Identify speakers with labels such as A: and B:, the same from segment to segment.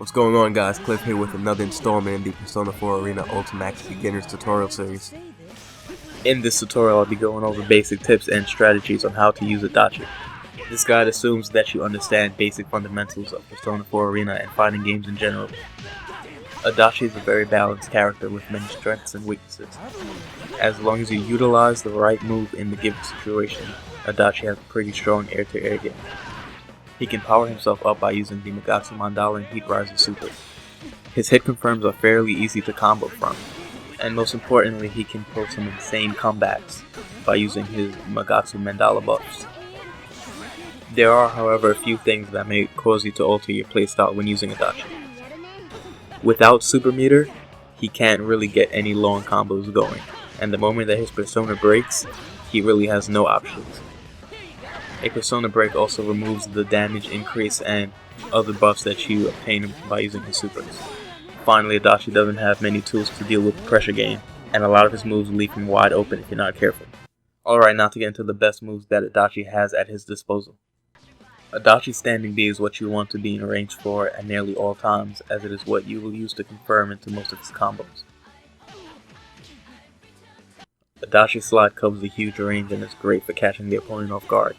A: What's going on, guys? Cliff here with another installment in the Persona 4 Arena Ultimax Beginners tutorial series.
B: In this tutorial, I'll be going over basic tips and strategies on how to use Adachi. This guide assumes that you understand basic fundamentals of Persona 4 Arena and fighting games in general. Adachi is a very balanced character with many strengths and weaknesses. As long as you utilize the right move in the given situation, Adachi has a pretty strong air-to-air game. He can power himself up by using the Magatsu Mandala and Heat Riser Super. His hit confirms are fairly easy to combo from, and most importantly, he can pull some insane comebacks by using his Magatsu Mandala buffs. There are, however, a few things that may cause you to alter your playstyle when using Adachi. Without Super Meter, he can't really get any long combos going, and the moment that his persona breaks, he really has no options. A persona break also removes the damage increase and other buffs that you obtain by using his supers. Finally, Adachi doesn't have many tools to deal with the pressure game, and a lot of his moves leave him wide open if you're not careful. Alright, now to get into the best moves that Adachi has at his disposal. Adachi's standing B is what you want to be in range for at nearly all times, as it is what you will use to confirm into most of his combos. Adachi's slide covers a huge range and is great for catching the opponent off guard.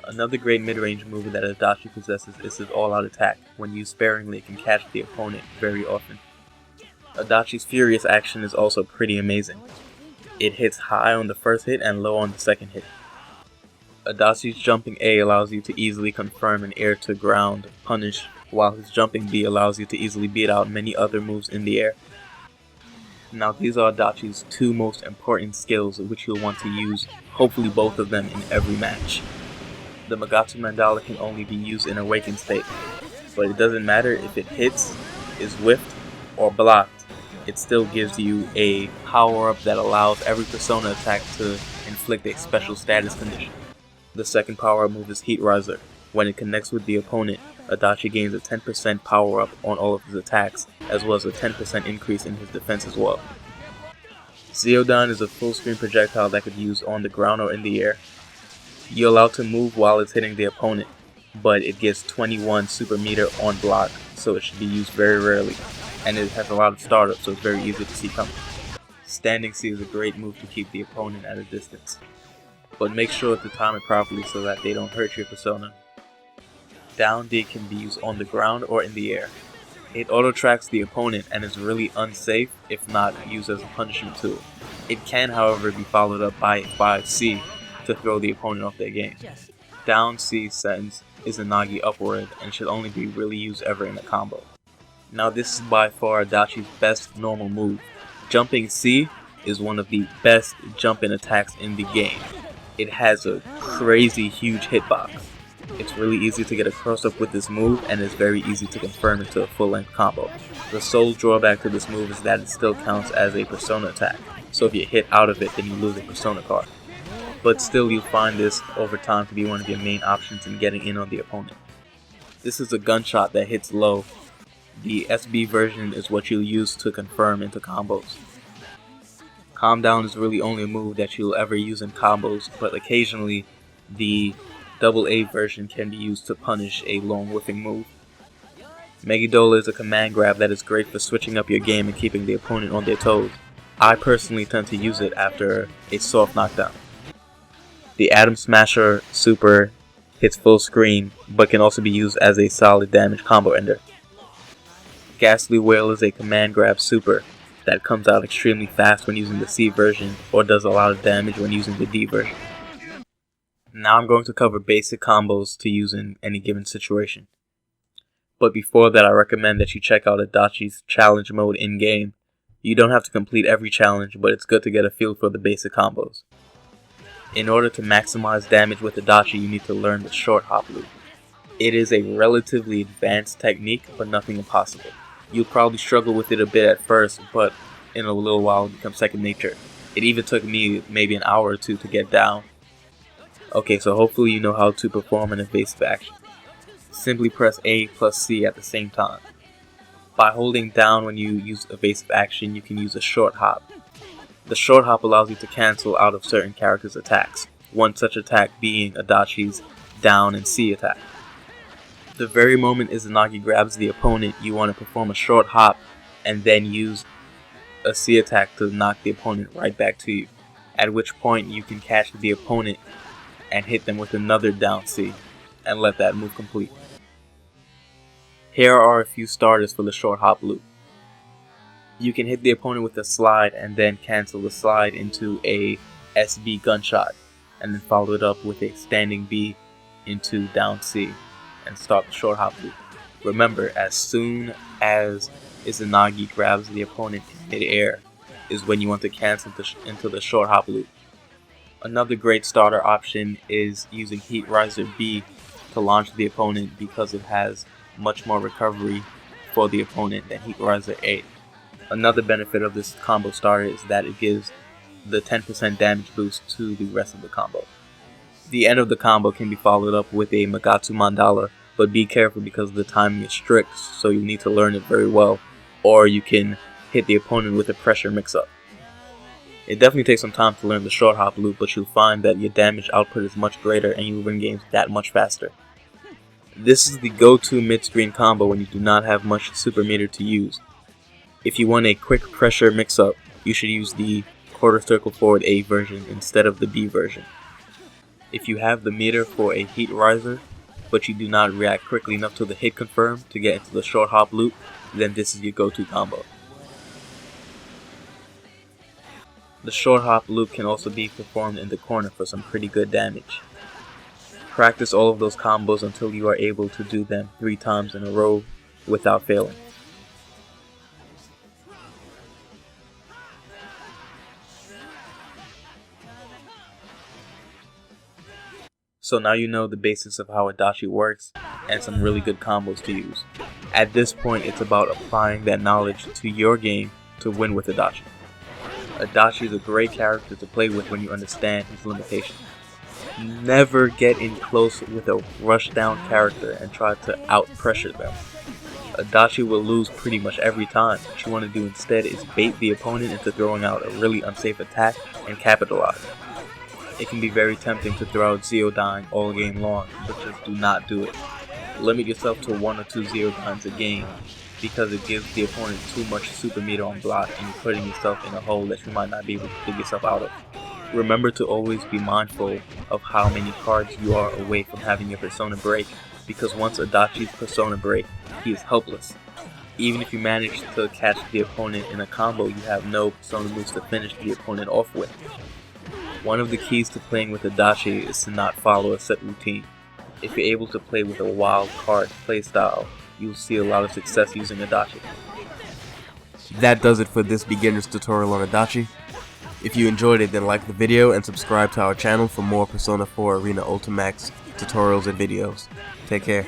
B: Another great mid-range move that Adachi possesses is his all-out attack. When used sparingly, it can catch the opponent very often. Adachi's furious action is also pretty amazing. It hits high on the first hit and low on the second hit. Adachi's jumping A allows you to easily confirm an air-to-ground punish, while his jumping B allows you to easily beat out many other moves in the air. Now these are Adachi's two most important skills which you'll want to use, hopefully both of them in every match. The Magatsu Mandala can only be used in awakened state, but it doesn't matter if it hits, is whiffed, or blocked. It still gives you a power-up that allows every persona attack to inflict a special status condition. The second power-up move is Heat Riser. When it connects with the opponent, Adachi gains a 10% power-up on all of his attacks, as well as a 10% increase in his defense as well. Zeodon is a full-screen projectile that could be used on the ground or in the air. You're allowed to move while it's hitting the opponent, but it gets 21 super meter on block, so it should be used very rarely, and it has a lot of startup, so it's very easy to see coming. Standing C is a great move to keep the opponent at a distance, but make sure to time it properly so that they don't hurt your persona. Down D can be used on the ground or in the air. It auto-tracks the opponent and is really unsafe if not used as a punishment tool. It can, however, be followed up by 5C to throw the opponent off their game. Down C sentence is a Nagi upward and should only be really used ever in a combo. Now this is by far Adachi's best normal move. Jumping C is one of the best jump-in attacks in the game. It has a crazy huge hitbox. It's really easy to get a cross-up with this move and it's very easy to confirm into a full-length combo. The sole drawback to this move is that it still counts as a persona attack, so if you hit out of it then you lose a persona card. But still you'll find this over time to be one of your main options in getting in on the opponent. This is a gunshot that hits low. The SB version is what you'll use to confirm into combos. Calm Down is really only a move that you'll ever use in combos, but occasionally the AA version can be used to punish a long whiffing move. Megidola is a command grab that is great for switching up your game and keeping the opponent on their toes. I personally tend to use it after a soft knockdown. The Atom Smasher Super hits full screen, but can also be used as a solid damage combo ender. Ghastly Wail is a command grab super that comes out extremely fast when using the C version, or does a lot of damage when using the D version. Now I'm going to cover basic combos to use in any given situation. But before that, I recommend that you check out Adachi's challenge mode in-game. You don't have to complete every challenge, but it's good to get a feel for the basic combos. In order to maximize damage with Adachi, you need to learn the short hop loop. It is a relatively advanced technique, but nothing impossible. You'll probably struggle with it a bit at first, but in a little while it becomes second nature. It even took me maybe an hour or two to get down. Okay, so hopefully you know how to perform an evasive action. Simply press A plus C at the same time. By holding down when you use evasive action, you can use a short hop. The short hop allows you to cancel out of certain characters' attacks, one such attack being Adachi's down and C attack. The very moment Izanagi grabs the opponent, you want to perform a short hop and then use a C attack to knock the opponent right back to you, at which point you can catch the opponent and hit them with another down C and let that move complete. Here are a few starters for the short hop loop. You can hit the opponent with a slide and then cancel the slide into a SB gunshot, and then follow it up with a standing B into down C and start the short hop loop. Remember, as soon as Izanagi grabs the opponent in mid-air is when you want to cancel into the short hop loop. Another great starter option is using Heat Riser B to launch the opponent because it has much more recovery for the opponent than Heat Riser A. Another benefit of this combo starter is that it gives the 10% damage boost to the rest of the combo. The end of the combo can be followed up with a Magatsu Mandala, but be careful because the timing is strict, so you need to learn it very well, or you can hit the opponent with a pressure mix-up. It definitely takes some time to learn the short hop loop, but you'll find that your damage output is much greater and you'll win games that much faster. This is the go-to mid-screen combo when you do not have much super meter to use. If you want a quick pressure mix-up, you should use the quarter circle forward A version instead of the B version. If you have the meter for a Heat Riser, but you do not react quickly enough to the hit confirm to get into the short hop loop, then this is your go-to combo. The short hop loop can also be performed in the corner for some pretty good damage. Practice all of those combos until you are able to do them 3 times in a row without failing. So now you know the basics of how Adachi works and some really good combos to use. At this point, it's about applying that knowledge to your game to win with Adachi. Adachi is a great character to play with when you understand his limitations. Never get in close with a rush down character and try to out pressure them. Adachi will lose pretty much every time. What you want to do instead is bait the opponent into throwing out a really unsafe attack and capitalize. It can be very tempting to throw out Zeodyne all game long, but just do not do it. Limit yourself to 1 or 2 Zeodynes a game, because it gives the opponent too much super meter on block and you're putting yourself in a hole that you might not be able to dig yourself out of. Remember to always be mindful of how many cards you are away from having your persona break, because once Adachi's persona break, he is helpless. Even if you manage to catch the opponent in a combo, you have no persona moves to finish the opponent off with. One of the keys to playing with Adachi is to not follow a set routine. If you're able to play with a wild card playstyle, you'll see a lot of success using Adachi.
A: That does it for this beginner's tutorial on Adachi. If you enjoyed it, then like the video and subscribe to our channel for more Persona 4 Arena Ultimax tutorials and videos. Take care.